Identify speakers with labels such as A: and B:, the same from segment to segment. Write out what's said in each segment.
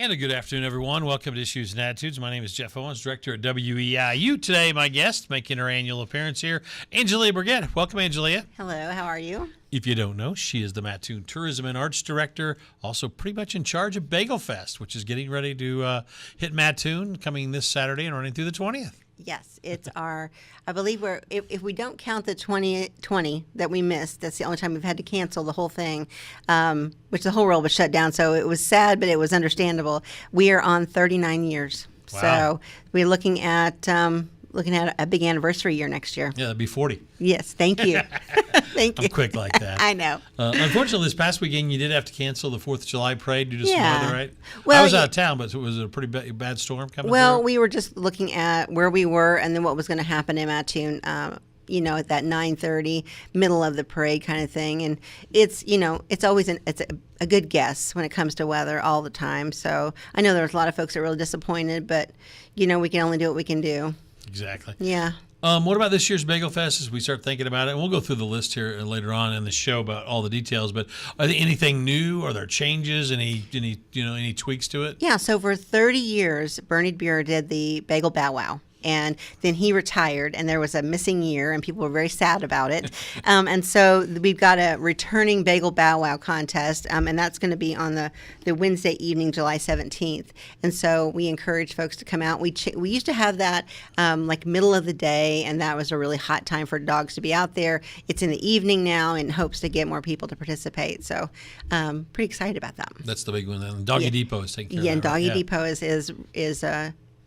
A: And a good afternoon, everyone. Welcome to Issues and Attitudes. My name is Jeff Owens, director at WEIU. Today, my guest making her annual appearance here, Angelia Burgett. Welcome, Angelia.
B: Hello, how are you?
A: If you don't know, she is the Mattoon Tourism and Arts Director, also pretty much in charge of Bagelfest, which is getting ready to hit Mattoon, coming this Saturday and running through the 20th.
B: Yes, it's our, I believe if we don't count the 2020 that we missed, that's the only time we've had to cancel the whole thing, which the whole world was shut down. So it was sad, but it was understandable. We are on 39 years.
A: Wow.
B: So we're looking at a big anniversary year next year.
A: Yeah, that'd be 40.
B: Yes, thank you. Thank you.
A: I'm quick like that.
B: I know.
A: Unfortunately, this past weekend, you did have to cancel the 4th of July parade due to some weather, right?
B: Well,
A: I was out of town, but was it a pretty bad storm coming
B: Well,
A: through?
B: we were just looking at where we were and then what was going to happen in Mattoon. At that 9:30, middle of the parade kind of thing. And it's always a good guess when it comes to weather all the time. So I know there was a lot of folks that were really disappointed, but, we can only do what we can do.
A: Exactly.
B: Yeah.
A: What about this year's Bagelfest as we start thinking about it? And we'll go through the list here later on in the show about all the details, but are there anything new? Are there changes? Any tweaks to it?
B: Yeah, so for 30 years, Bernie Beer did the Bagel Bow Wow. And then he retired, and there was a missing year, and people were very sad about it. And so we've got a returning Bagel Bow Wow contest, and that's going to be on the Wednesday evening, July 17th. And so we encourage folks to come out. We used to have that like middle of the day, and that was a really hot time for dogs to be out there. It's in the evening now in hopes to get more people to participate. So pretty excited about that.
A: That's the big one. Then Doggy Depot is taking care of that.
B: Yeah, and Doggy
A: right?
B: Depot is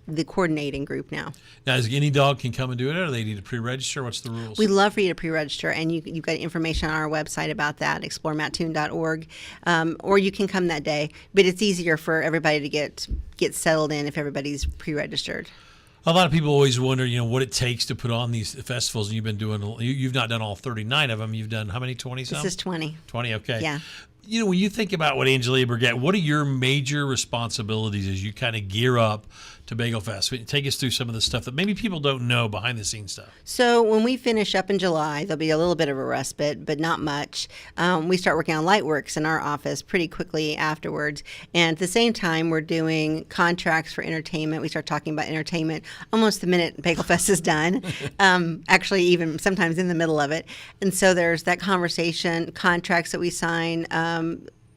B: the coordinating group now.
A: Now, is any dog can come and do it, or they need to pre-register? What's the rules?
B: We'd love for you to pre-register, and you've got information on our website about that, exploremattoon.org, or you can come that day. But it's easier for everybody to get settled in if everybody's pre-registered.
A: A lot of people always wonder, what it takes to put on these festivals, and you've not done all 39 of them. You've done how many? 20 some?
B: This is 20.
A: 20, okay.
B: Yeah.
A: When you think about what Angelia Burgett, what are your major responsibilities as you kind of gear up to Bagelfest? Take us through some of the stuff that maybe people don't know, behind the scenes stuff.
B: So when we finish up in July, there'll be a little bit of a respite, but not much. We start working on Lightworks in our office pretty quickly afterwards. And at the same time, we're doing contracts for entertainment. We start talking about entertainment almost the minute Bagelfest is done, actually even sometimes in the middle of it. And so there's that conversation, contracts that we sign,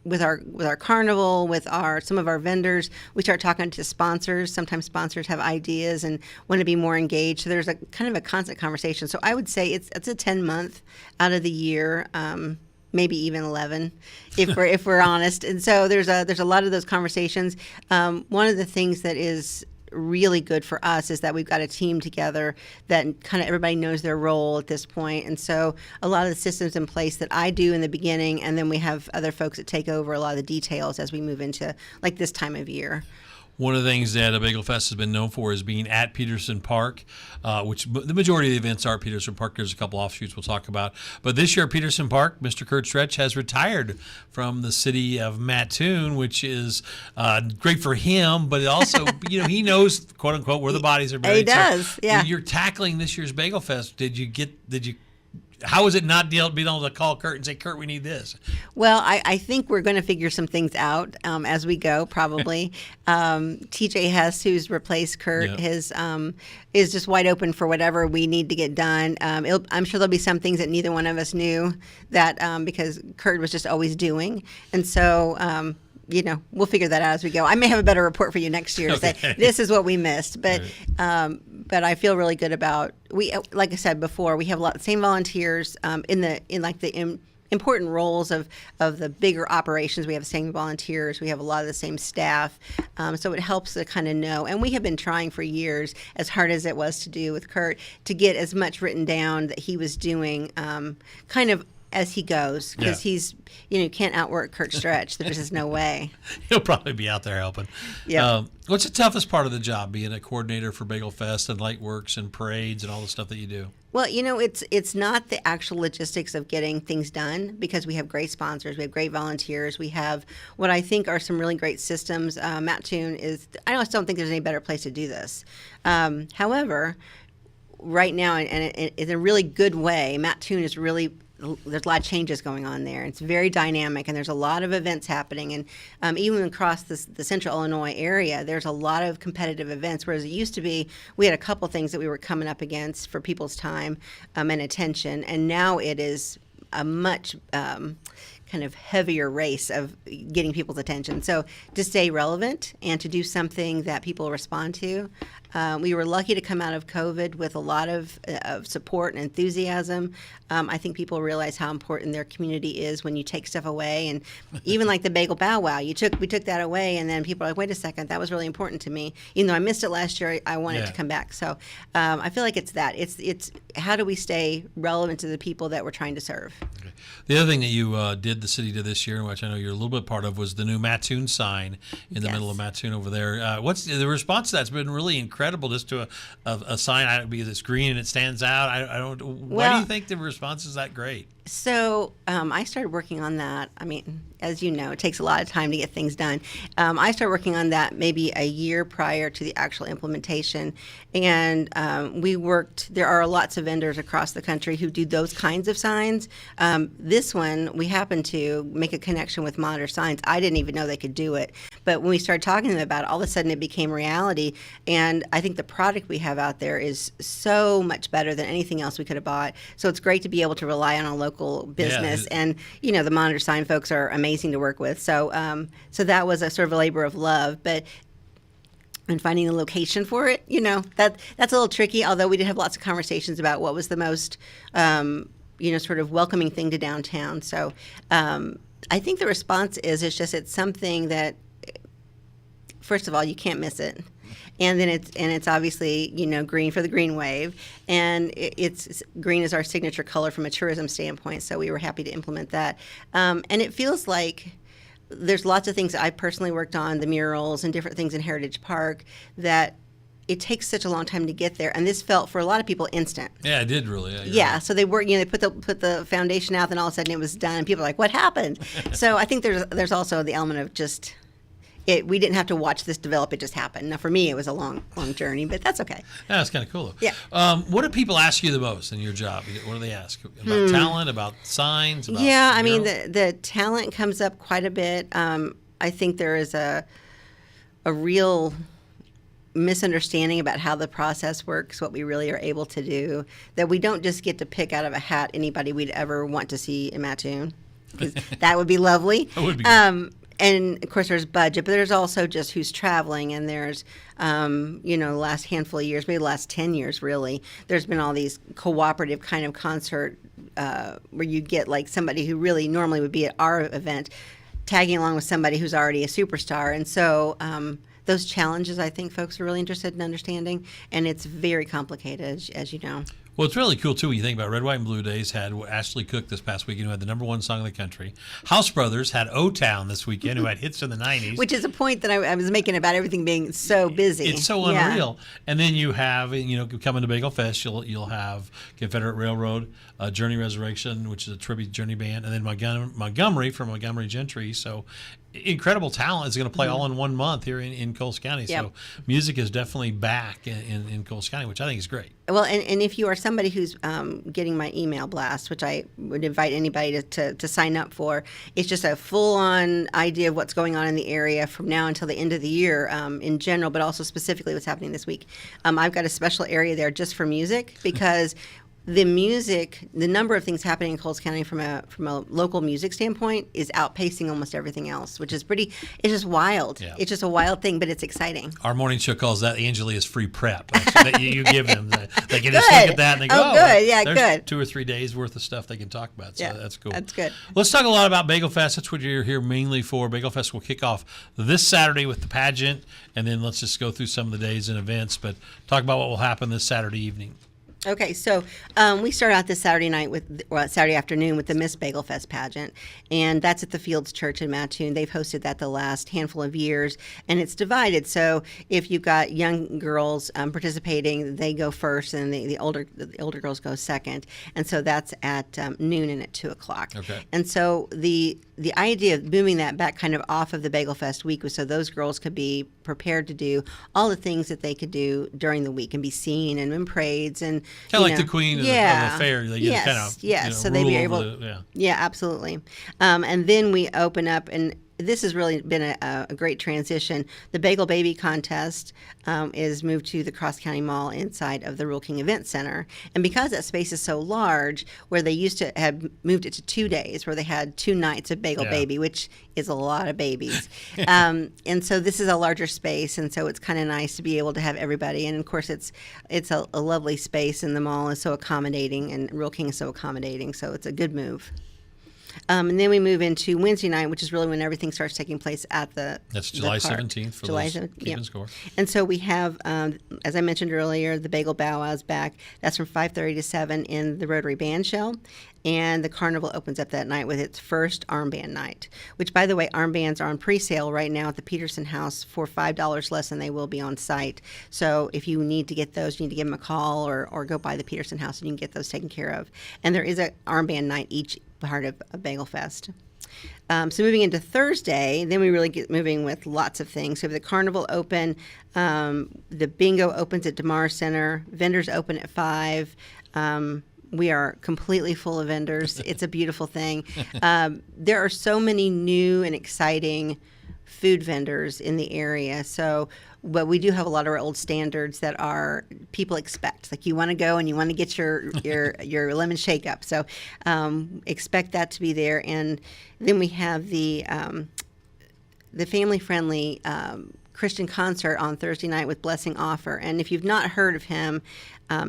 B: with our carnival, with some of our vendors. We start talking to sponsors. Sometimes sponsors have ideas and want to be more engaged. So there's a kind of a constant conversation. So I would say it's a 10-month out of the year, maybe even 11, if we're honest. And so there's a lot of those conversations. One of the things that is really good for us is that we've got a team together that kind of everybody knows their role at this point. And so a lot of the systems in place that I do in the beginning, and then we have other folks that take over a lot of the details as we move into like this time of year.
A: One of the things that Bagelfest has been known for is being at Peterson Park, which the majority of the events are at Peterson Park. There's a couple offshoots we'll talk about. But this year at Peterson Park, Mr. Kurt Stretch has retired from the city of Mattoon, which is great for him, but it also, he knows, quote unquote, where the bodies are buried.
B: He does,
A: so
B: yeah.
A: You're tackling this year's Bagelfest. How is it not being able to call Kurt and say, Kurt, we need this?
B: Well, I think we're going to figure some things out as we go, probably. TJ Hess, who's replaced Kurt, is just wide open for whatever we need to get done. I'm sure there'll be some things that neither one of us knew that because Kurt was just always doing. And so we'll figure that out as we go. I may have a better report for you next year to say this is what we missed, but I feel really good about like I said before, we have a lot of the same volunteers in the important roles of the bigger operations. We have the same volunteers. We have a lot of the same staff. So it helps to kind of know. And we have been trying for years, as hard as it was to do with Kurt, to get as much written down that he was doing kind of as he goes, because he's, can't outwork Kurt Stretch. There's just no way.
A: He'll probably be out there helping.
B: Yeah.
A: What's the toughest part of the job, being a coordinator for Bagelfest and Lightworks and parades and all the stuff that you do?
B: Well, it's not the actual logistics of getting things done, because we have great sponsors, we have great volunteers, we have what I think are some really great systems. Mattoon I just don't think there's any better place to do this. However, right now, and in a really good way, Mattoon is really there's a lot of changes going on there. It's very dynamic, and there's a lot of events happening. And even across the central Illinois area, there's a lot of competitive events, whereas it used to be we had a couple things that we were coming up against for people's time and attention, and now it is a much kind of heavier race of getting people's attention. So to stay relevant and to do something that people respond to, we were lucky to come out of COVID with a lot of support and enthusiasm. I think people realize how important their community is when you take stuff away, and even like the Bagel Bow Wow, we took that away, and then people are like, "Wait a second, that was really important to me. Even though I missed it last year, I want it to come back." So I feel like it's that. It's how do we stay relevant to the people that we're trying to serve.
A: Okay. The other thing that you the city did this year, which I know you're a little bit part of, was the new Mattoon sign in the middle of Mattoon over there. What's the response to that's been really incredible, just to a sign because it's green and it stands out. I don't. Why do you think the response is that great?
B: So I started working on that. I mean, as you know, it takes a lot of time to get things done. I started working on that maybe a year prior to the actual implementation. And we worked, there are lots of vendors across the country who do those kinds of signs. This one, we happened to make a connection with Monitor Signs. I didn't even know they could do it. But when we started talking to them about it, all of a sudden it became reality. And I think the product we have out there is so much better than anything else we could have bought. So it's great to be able to rely on a local business.
A: Yeah.
B: And, you know, the Monitor Sign folks are amazing to work with. So so that was a sort of a labor of love. But and finding the location for it, you know, that's a little tricky, although we did have lots of conversations about what was the most, you know, sort of welcoming thing to downtown. So I think the response is it's something that, first of all, you can't miss it. And then it's obviously, you know, green for the green wave, and it's green is our signature color from a tourism standpoint. So we were happy to implement that, and it feels like there's lots of things that I personally worked on, the murals and different things in Heritage Park, that it takes such a long time to get there, and this felt for a lot of people instant.
A: Yeah, it did really.
B: Yeah, so they worked. You know, they put the foundation out, then all of a sudden it was done, and people are like, "What happened?" So I think there's also the element of just. We didn't have to watch this develop; it just happened. Now, for me, it was a long journey, but that's okay.
A: Yeah, that's kind of cool, though.
B: Yeah.
A: What do people ask you the most in your job? What do they ask about talent, about signs? About
B: I mean, the talent comes up quite a bit. I think there is a real misunderstanding about how the process works, what we really are able to do. That we don't just get to pick out of a hat anybody we'd ever want to see in Mattoon. That would be lovely.
A: That would be good.
B: And of course, there's budget, but there's also just who's traveling, and there's, you know, the last handful of years, maybe the last 10 years, really, there's been all these cooperative kind of concert where you get like somebody who really normally would be at our event tagging along with somebody who's already a superstar. And so those challenges, I think folks are really interested in understanding, and it's very complicated, as you know.
A: Well, it's really cool, too, when you think about Red, White, and Blue Days had Ashley Cook this past weekend, who had the #1 song in the country. House Brothers had O-Town this weekend, who had hits in the 90s.
B: Which is a point that I was making about everything being so busy.
A: It's so unreal. And then you have, you know, coming to Bagelfest, you'll have Confederate Railroad, Journey Resurrection, which is a tribute Journey band, and then Montgomery from Montgomery Gentry. So incredible talent is going to play all in 1 month here in Coles County.
B: Yep.
A: So music is definitely back in Coles County, which I think is great.
B: Well, and if you are somebody who's getting my email blast, which I would invite anybody to sign up for, it's just a full-on idea of what's going on in the area from now until the end of the year in general, but also specifically what's happening this week. I've got a special area there just for music because the music, the number of things happening in Coles County from a local music standpoint is outpacing almost everything else, which is it's just wild.
A: Yeah.
B: It's just a wild thing, but it's exciting.
A: Our morning show calls that Angelia's free prep. So that you give them. They can just look at that and they go,
B: oh good. Yeah,
A: there's
B: good.
A: 2 or 3 days worth of stuff they can talk about. So that's cool.
B: That's good.
A: Let's talk a lot about Bagelfest. That's what you're here mainly for. Bagelfest will kick off this Saturday with the pageant, and then let's just go through some of the days and events, but talk about what will happen this Saturday evening.
B: Okay, so we start out this Saturday afternoon with the Miss Bagelfest pageant, and that's at the Fields Church in Mattoon. They've hosted that the last handful of years, and it's divided. So if you've got young girls participating, they go first, and the older girls go second. And so that's at noon and at 2:00.
A: Okay.
B: And so the idea of moving that back kind of off of the Bagelfest week was so those girls could be prepared to do all the things that they could do during the week and be seen and in parades and
A: kind of like the queen of the fair. They get kind of
B: so they'd be able. Absolutely. And then we open up, and this has really been a great transition. The Bagel Baby contest is moved to the Cross County Mall inside of the Rural King Event Center. And because that space is so large, where they used to have moved it to 2 days, where they had 2 nights of Bagel Baby, which is a lot of babies. And so this is a larger space, and so it's kind of nice to be able to have everybody. And of course, it's a lovely space, and the mall is so accommodating, and Rural King is so accommodating, so it's a good move. And then we move into Wednesday night, which is really when everything starts taking place at the
A: That's July 17th for
B: July
A: those keeping score.
B: And so we have, as I mentioned earlier, the Bagel Bow Wow's back. That's from 5:30 to 7 in the Rotary Band Shell. And the carnival opens up that night with its first armband night, which, by the way, armbands are on pre-sale right now at the Peterson House for $5 less than they will be on site. So if you need to get those, you need to give them a call or go by the Peterson House and you can get those taken care of. And there is an armband night each part of Bagelfest. So moving into Thursday, then we really get moving with lots of things. So the carnival open, the bingo opens at DeMar Center, vendors open at 5. We are completely full of vendors. It's a beautiful thing. There are so many new and exciting food vendors in the area. So, but we do have a lot of our old standards that are people expect. Like you want to go and you want to get your lemon shake up. So expect that to be there. And then we have the family friendly Christian concert on Thursday night with Blessing Offer. And if you've not heard of him,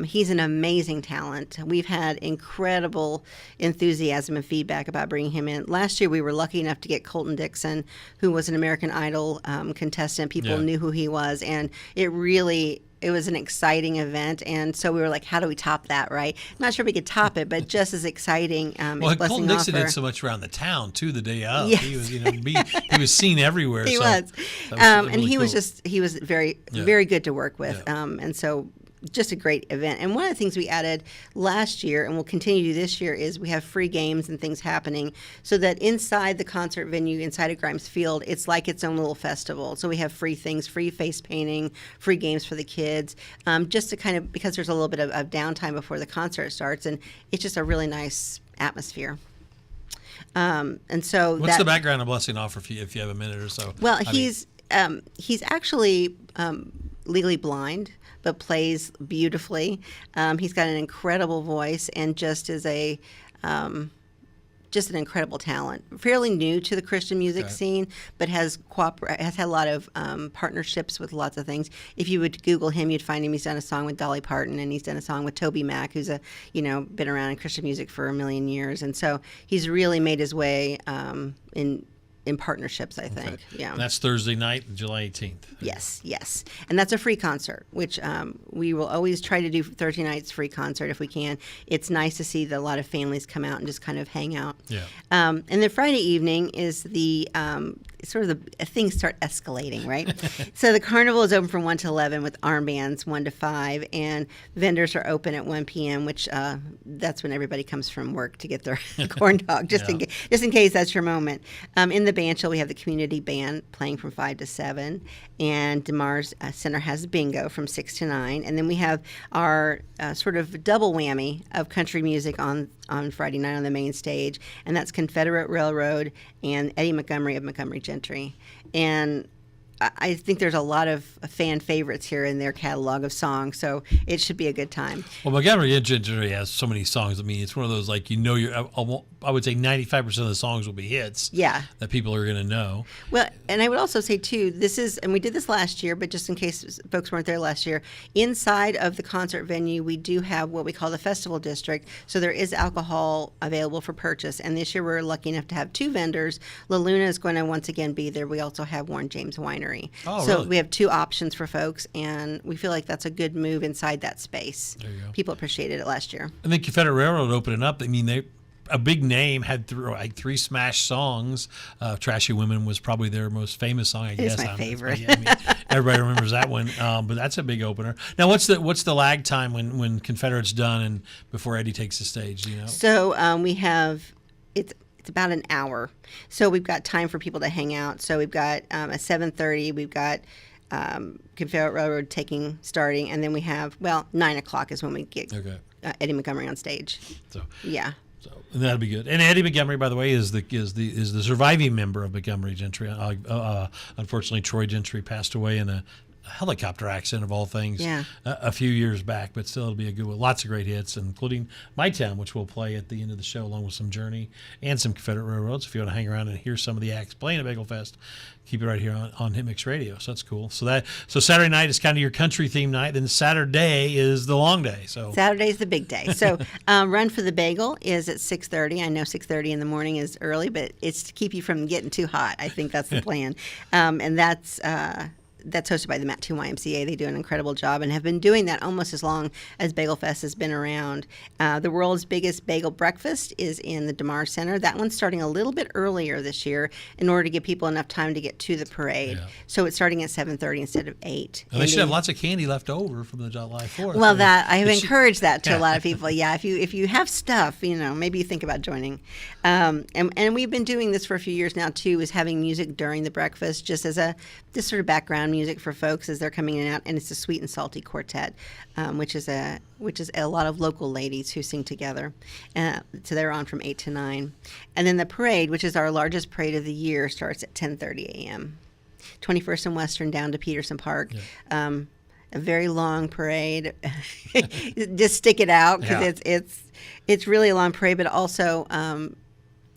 B: he's an amazing talent. We've had incredible enthusiasm and feedback about bringing him in. Last year, we were lucky enough to get Colton Dixon, who was an American Idol contestant. People knew who he was, and it was an exciting event. And so we were like, how do we top that, right? Not sure we could top it, but just as exciting.
A: Well, Colton Dixon did so much around the town, too, the day of. Yes. He was, he was seen everywhere.
B: He
A: so
B: was.
A: Really
B: and he
A: cool.
B: was very, very good to work with. And so just a great event. And one of the things we added last year and we'll continue to do this year is we have free games and things happening so that inside the concert venue, inside of Grimes Field, it's like its own little festival. So we have free things, free face painting, free games for the kids, just to kind of, because there's a little bit of downtime before the concert starts, and it's just a really nice atmosphere. And so
A: what's the background of Blessing Offer if you have a minute or so?
B: Well, he's actually legally blind, but plays beautifully. He's got an incredible voice and just is just an incredible talent. Fairly new to the Christian music scene, but has had a lot of partnerships with lots of things. If you would Google him, you'd find him. He's done a song with Dolly Parton, and he's done a song with Toby Mac, who's been around in Christian music for a million years, and so he's really made his way in partnerships, I think. Yeah.
A: And that's Thursday night, July 18th.
B: Yes. And that's a free concert, which we will always try to do Thursday nights free concert if we can. It's nice to see that a lot of families come out and just kind of hang out.
A: Yeah.
B: And then Friday evening is the things start escalating, right? So the carnival is open from 1 to 11 with armbands 1 to 5, and vendors are open at 1 p.m., which that's when everybody comes from work to get their corn dog, just in case that's your moment. In the band shell, we have the community band playing from 5 to 7, and DeMar's Center has bingo from 6 to 9, and then we have our sort of double whammy of country music on Friday night on the main stage, and that's Confederate Railroad and Eddie Montgomery of Montgomery Gentry. And I think there's a lot of fan favorites here in their catalog of songs, so it should be a good time.
A: Well, Montgomery Gentry has so many songs. I mean, it's one of those, like, I would say 95% of the songs will be hits.
B: Yeah.
A: That people are going to know.
B: Well, and I would also say, too, and we did this last year, but just in case folks weren't there last year, inside of the concert venue, we do have what we call the Festival District, so there is alcohol available for purchase, and this year we're lucky enough to have 2 vendors. La Luna is going to once again be there. We also have Warren James Winery.
A: Oh,
B: so
A: really?
B: we have 2 options for folks, and we feel like that's a good move inside that space.
A: There you go.
B: People appreciated it last year.
A: And then Confederate Railroad opening up. I mean, a big name had 3 smash songs. Trashy Women was probably their most famous song, I guess.
B: It's my favorite.
A: I mean, everybody remembers that one. But that's a big opener. Now, what's the lag time when Confederate's done and before Eddie takes the stage? Do you know?
B: So we have it's it's about an hour. So we've got time for people to hang out. So we've got at 7:30, we've got Confederate Railroad starting, and then we have 9 o'clock is when we get Eddie Montgomery on stage.
A: So
B: yeah.
A: So that'll be good. And Eddie Montgomery, by the way, is the surviving member of Montgomery Gentry. Unfortunately, Troy Gentry passed away in a helicopter accident of all things a few years back, but still it'll be a good one. Lots of great hits, including My Town, which we'll play at the end of the show along with some Journey and some Confederate Railroads. If you want to hang around and hear some of the acts playing at Bagelfest, keep it right here on HitMix Radio. So that's cool. So Saturday night is kind of your country theme night. Then Saturday is the long day. So
B: Saturday's the big day. So Run for the Bagel is at 6:30. I know 6:30 in the morning is early, but it's to keep you from getting too hot. I think that's the plan. And that's hosted by the Mattoon YMCA. They do an incredible job and have been doing that almost as long as Bagelfest has been around. The world's biggest bagel breakfast is in the DeMar Center. That one's starting a little bit earlier this year in order to give people enough time to get to the parade. Yeah. So it's starting at 7:30 instead of 8.
A: Well, they should have lots of candy left over from the July 4th.
B: Well, I have encouraged that to a lot of people. Yeah, if you have stuff, maybe you think about joining. And we've been doing this for a few years now too, is having music during the breakfast just as this sort of background music for folks as they're coming in and out, and it's a sweet and salty quartet, which is a lot of local ladies who sing together. So they're on from 8 to 9, and then the parade, which is our largest parade of the year, starts at 10:30 a.m. 21st and Western down to Peterson Park. Yeah. A very long parade. Just stick it out because it's really a long parade, but also.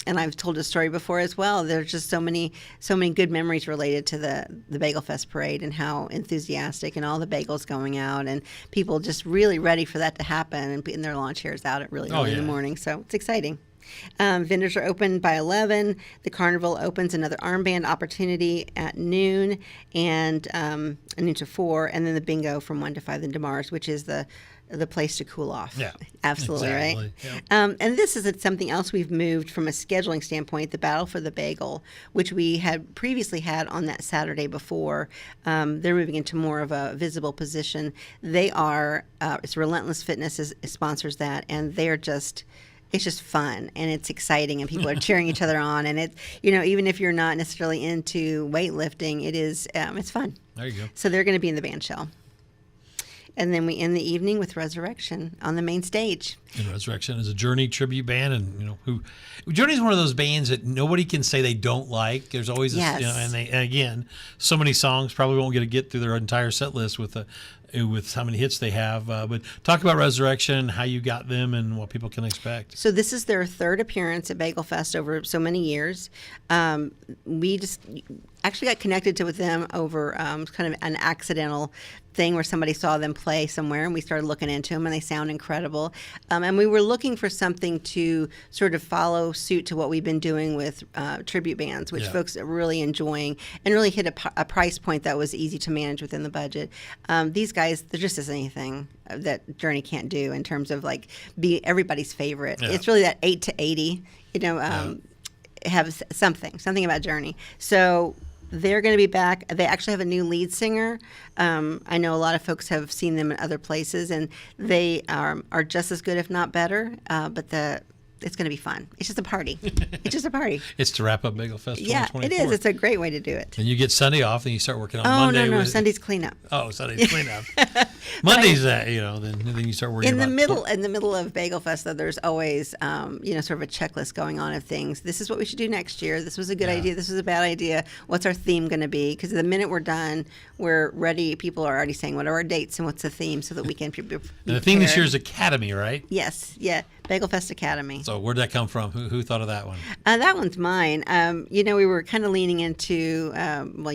B: And I've told a story before as well. There's just so many good memories related to the Bagelfest parade and how enthusiastic and all the bagels going out and people just really ready for that to happen and putting their lawn chairs out at really early in the morning. So it's exciting. Vendors are open by 11. The carnival opens another armband opportunity at noon and noon to 4, and then the bingo from 1 to 5 in DeMar's, which is the place to cool off.
A: Yeah,
B: absolutely,
A: exactly.
B: Right? Yeah. And this is something else we've moved from a scheduling standpoint, the Battle for the Bagel, which we had previously had on that Saturday before. They're moving into more of a visible position. They are, it's Relentless Fitness sponsors that, and they're just... It's just fun and it's exciting and people are cheering each other on, and it's even if you're not necessarily into weightlifting, it's fun.
A: There you go.
B: So they're going to be in the band shell. And then we end the evening with Resurrection on the main stage.
A: And Resurrection is a Journey tribute band, and Journey is one of those bands that nobody can say they don't like. There's always and again, so many songs probably won't get through their entire set list with how many hits they have. But talk about Resurrection, how you got them, and what people can expect.
B: So this is their third appearance at Bagelfest over so many years. We just actually got connected with them over kind of an accidental thing where somebody saw them play somewhere, and we started looking into them, and they sound incredible. And we were looking for something to sort of follow suit to what we've been doing with tribute bands, which folks are really enjoying, and really hit a price point that was easy to manage within the budget. These guys, there just isn't anything that Journey can't do in terms of be everybody's favorite. Yeah. It's really that 8 to 80, have something about Journey. So they're going to be back. They actually have a new lead singer. I know a lot of folks have seen them in other places, and they are just as good, if not better. But it's going to be fun. It's just a party. It's just a party.
A: It's to wrap up Bagelfest 2024.
B: Yeah, it is. It's a great way to do it.
A: And you get Sunday off, and you start working on Monday.
B: No. Sunday's cleanup.
A: Oh, Sunday's cleanup. Monday's then you start working
B: in the middle of Bagelfest, though, there's always sort of a checklist going on of things. This is what we should do next year. This was a good idea. This was a bad idea. What's our theme going to be? Because the minute we're done, we're ready. People are already saying, what are our dates and what's the theme, so that we can prepare.
A: And the theme this year is Academy, right?
B: Yes. Yeah. Bagelfest Academy.
A: So where'd that come from? Who thought of that one?
B: That one's mine. We were kind of leaning into,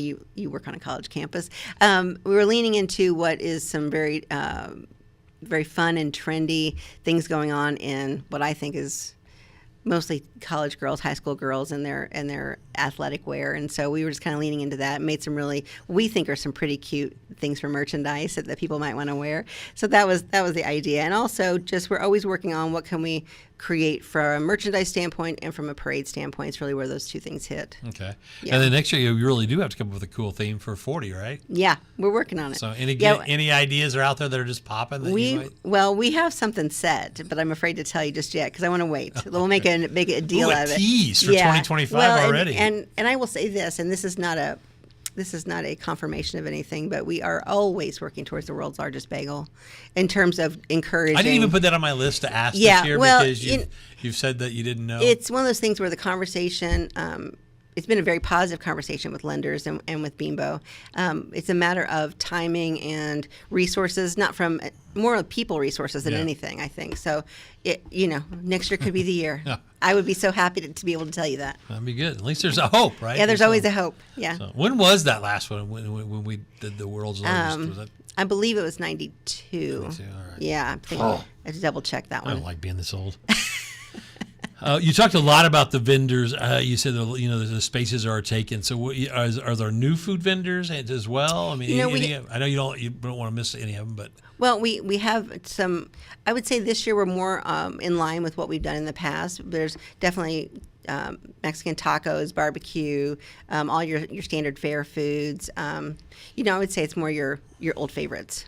B: you work on a college campus. We were leaning into what is some very, very fun and trendy things going on in what I think is mostly college girls, high school girls, and their athletic wear. And so we were just kind of leaning into that, made some we think are some pretty cute things for merchandise that people might want to wear. So that was the idea. And also just we're always working on what can we create from a merchandise standpoint and from a parade standpoint. It's really where those two things hit.
A: Okay.
B: Yeah.
A: And then next year you really do have to come up with a cool theme for 40, right?
B: Yeah, we're working on it.
A: So any ideas are out there that are just popping that you might?
B: Well, we have something set, but I'm afraid to tell you just yet because I want to wait. We'll make a deal
A: Ooh,
B: of it.
A: Tease for 2025 already.
B: And I will say this, and this is not a confirmation of anything, but we are always working towards the world's largest bagel in terms of encouraging.
A: I didn't even put that on my list to ask
B: Yeah,
A: this year
B: well,
A: because you've said that you didn't know.
B: It's one of those things where the conversation, it's been a very positive conversation with lenders and with Bimbo. It's a matter of timing and resources, not from more of people resources than anything, I think. So, next year could be the year.
A: Yeah.
B: I would be so happy to be able to tell you that.
A: That'd be good. At least there's a hope, right?
B: Yeah, there's always a hope. Yeah.
A: So when was that last one? When we did the world's largest? Was that
B: I believe it was 92.
A: 92? All right.
B: Yeah, I have to double check that
A: I
B: one.
A: don't like being this old. You talked a lot about the vendors. You said the spaces are taken. So are there new food vendors as well? I mean, I know you don't want to miss any of them, but
B: well, we have some. I would say this year we're more in line with what we've done in the past. There's definitely Mexican tacos, barbecue, all your standard fare foods. I would say it's more your old favorites.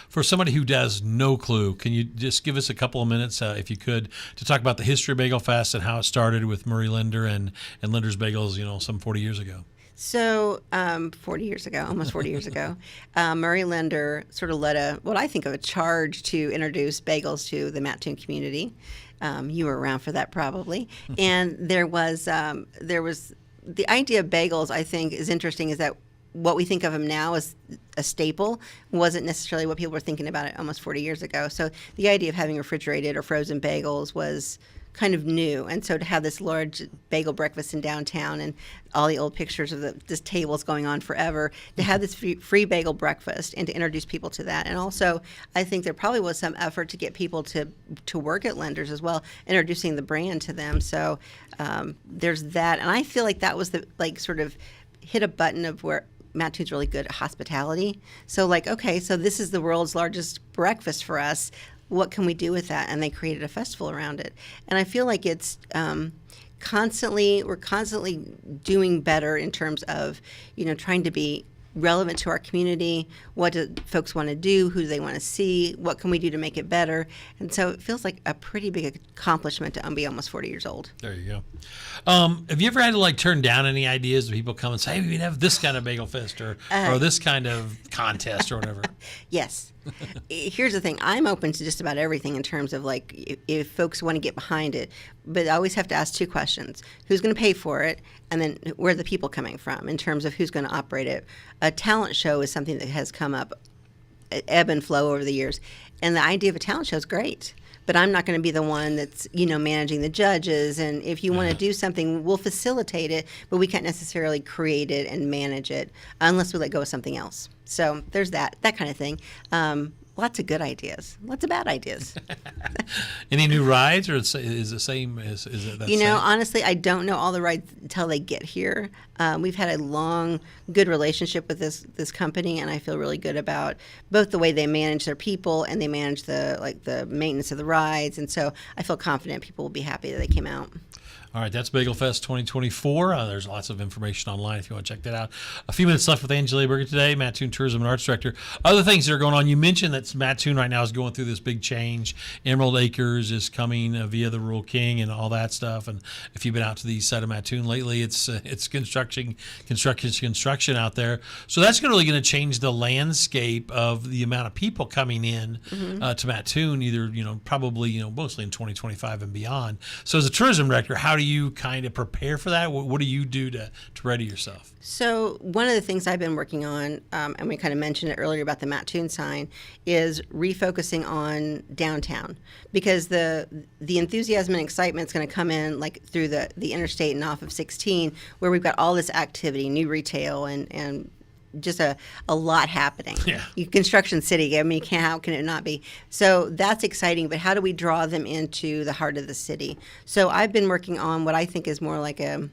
A: For somebody who has no clue, can you just give us a couple of minutes, if you could, to talk about the history of Bagelfest and how it started with Murray Linder and Linder's Bagels, some 40 years ago?
B: So 40 years ago, almost 40 years ago, Murray Linder sort of led what I think of a charge to introduce bagels to the Mattoon community. You were around for that probably. And there was the idea of bagels, I think, is interesting, is that what we think of them now as a staple wasn't necessarily what people were thinking about it almost 40 years ago. So the idea of having refrigerated or frozen bagels was kind of new. And so to have this large bagel breakfast in downtown and all the old pictures of this tables going on forever, to have this free bagel breakfast and to introduce people to that. And also, I think there probably was some effort to get people to work at Lenders as well, introducing the brand to them. So there's that. And I feel like that was sort of hit a button of where Mattoon's really good at hospitality. So okay, so this is the world's largest breakfast for us. What can we do with that? And they created a festival around it. And I feel like it's we're constantly doing better in terms of, trying to be relevant to our community. What do folks want to do? Who do they want to see? What can we do to make it better? And so it feels like a pretty big accomplishment to be almost 40 years old.
A: There you go. Have you ever had to turn down any ideas when people come and say, hey, we can have this kind of bagel fest or this kind of contest or whatever?
B: Yes. Here's the thing. I'm open to just about everything in terms of if folks want to get behind it. But I always have to ask two questions. Who's going to pay for it? And then where are the people coming from in terms of who's going to operate it? A talent show is something that has come up, ebb and flow over the years. And the idea of a talent show is great. But I'm not going to be the one that's, managing the judges. And if you want to do something, we'll facilitate it, but we can't necessarily create it and manage it unless we let go of something else. So there's that kind of thing. Lots of good ideas, lots of bad ideas.
A: Any new rides, or is it same? Is it that same?
B: Honestly, I don't know all the rides until they get here. We've had a long, good relationship with this company, and I feel really good about both the way they manage their people and they manage the maintenance of the rides. And so I feel confident people will be happy that they came out.
A: All right, that's Bagelfest 2024. There's lots of information online if you want to check that out. A few minutes left with Angelia Burgett today, Mattoon Tourism and Arts Director. Other things that are going on, you mentioned that Mattoon right now is going through this big change. Emerald Acres is coming via the Rural King and all that stuff. And if you've been out to the east side of Mattoon lately, it's construction out there. So that's really going to change the landscape of the amount of people coming in to Mattoon, either probably mostly in 2025 and beyond. So as a tourism director, how do you kind of prepare for that? What do you do to ready yourself?
B: So one of the things I've been working on, and we kind of mentioned it earlier about the Mattoon sign, is refocusing on downtown, because the enthusiasm and excitement is going to come in through the interstate and off of 16, where we've got all this activity, new retail, and just a lot happening.
A: Yeah.
B: Construction city. I mean, how can it not be? So that's exciting, but how do we draw them into the heart of the city? So I've been working on what I think is more like a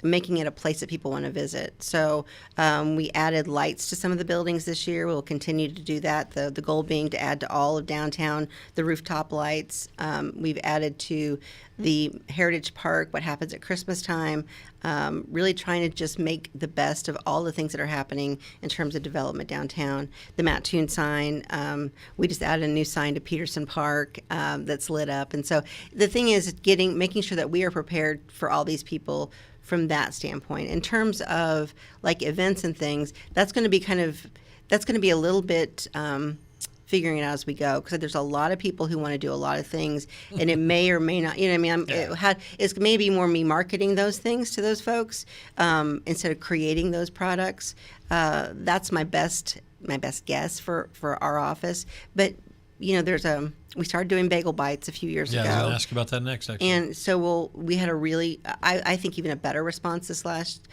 B: making it a place that people want to visit. So we added lights to some of the buildings this year. We'll continue to do that. The goal being to add to all of downtown the rooftop lights. We've added to the Heritage Park what happens at Christmas time. Really trying to just make the best of all the things that are happening in terms of development downtown. The Mattoon sign, we just added a new sign to Peterson Park that's lit up. And so the thing is making sure that we are prepared for all these people from that standpoint. In terms of like events and things, that's going to be a little bit figuring it out as we go, because there's a lot of people who want to do a lot of things, and it may or may not, it's maybe more me marketing those things to those folks instead of creating those products. That's my best guess for our office. But we started doing bagel bites a few years ago.
A: Yeah, I was going to ask about that next, actually.
B: And so we had a really, I think even a better response this last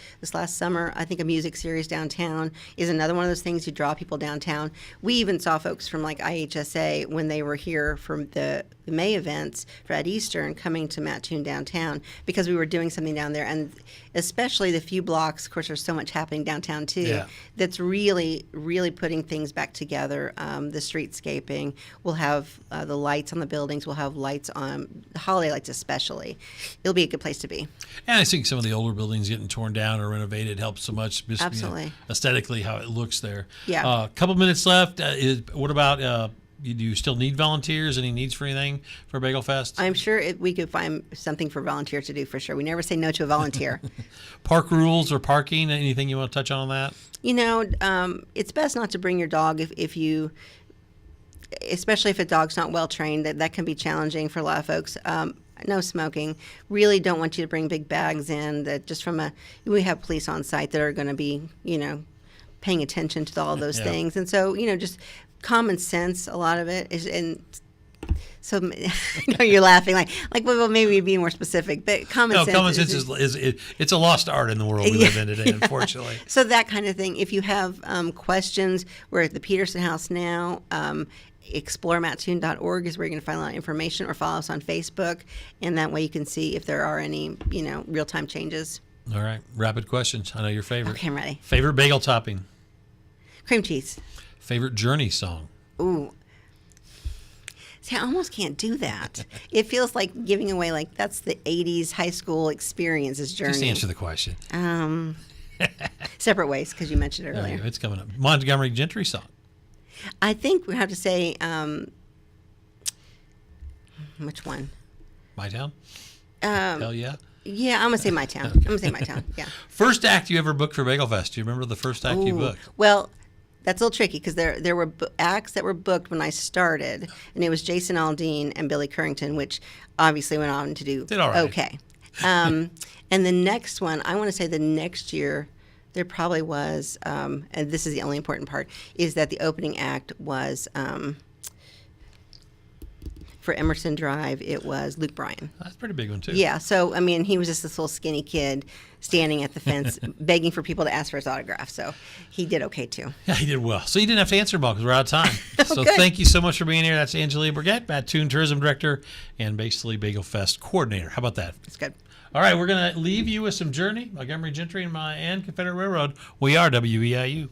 B: summer. I think a music series downtown is another one of those things you draw people downtown. We even saw folks from like IHSA when they were here from the May events for at Eastern coming to Mattoon downtown because we were doing something down there, and especially the few blocks. Of course, there's so much happening downtown too.
A: Yeah.
B: That's really, really putting things back together. The streetscaping. We'll have the lights on the buildings. We'll have lights on the holiday lights, especially. It'll be a good place to be.
A: And I think some of the older buildings getting torn down or renovated helps so much. Just,
B: Absolutely.
A: Aesthetically, how it looks there.
B: Yeah.
A: A couple minutes left. What about? Do you still need volunteers? Any needs for anything for Bagelfest?
B: I'm sure we could find something for volunteers to do for sure. We never say no to a volunteer.
A: Park rules or parking? Anything you want to touch on that?
B: It's best not to bring your dog if you, especially if a dog's not well trained. That can be challenging for a lot of folks. No smoking. Really don't want you to bring big bags in. That just we have police on site that are going to be, paying attention to all those things. And so, just common sense, a lot of it is, and so I know you're laughing like well, maybe be more specific, but common sense. No,
A: common sense is it's a lost art in the world we live in today, unfortunately.
B: So that kind of thing. If you have questions, we're at the Peterson House now. ExploreMattoon.org is where you're going to find a lot of information, or follow us on Facebook, and that way you can see if there are any real-time changes.
A: All right, rapid questions. I know your favorite.
B: Okay, I'm ready.
A: Favorite bagel topping?
B: Cream cheese.
A: Favorite Journey song?
B: Ooh. See, I almost can't do that. It feels like giving away, like that's the 80s high school experience is Journey.
A: Just answer the question.
B: Separate Ways, because you mentioned it earlier.
A: It's coming up. Montgomery Gentry song?
B: I think we have to say, which one?
A: My Town? Hell yeah?
B: Yeah, I'm going to say My Town. Okay. I'm going to say My Town, yeah.
A: First act you ever booked for Bagelfest? Do you remember the first act you booked?
B: Well, that's a little tricky because there were acts that were booked when I started, and it was Jason Aldean and Billy Currington, which obviously went on to do okay. And the next one, I want to say the next year, there probably was, and this is the only important part, is that the opening act was, for Emerson Drive, it was Luke Bryan.
A: That's a pretty big one, too.
B: Yeah, so, he was just this little skinny kid standing at the fence begging for people to ask for his autograph, so he did okay, too.
A: Yeah, he did well. So you didn't have to answer them all because we're out of time. So
B: Good.
A: Thank you so much for being here. That's Angelia Burgett, Mattoon Tourism Director, and basically Bagelfest Coordinator. How about that?
B: It's good.
A: All right, we're going to leave you with some Journey, Montgomery Gentry, and Confederate Railroad. We are WEIU.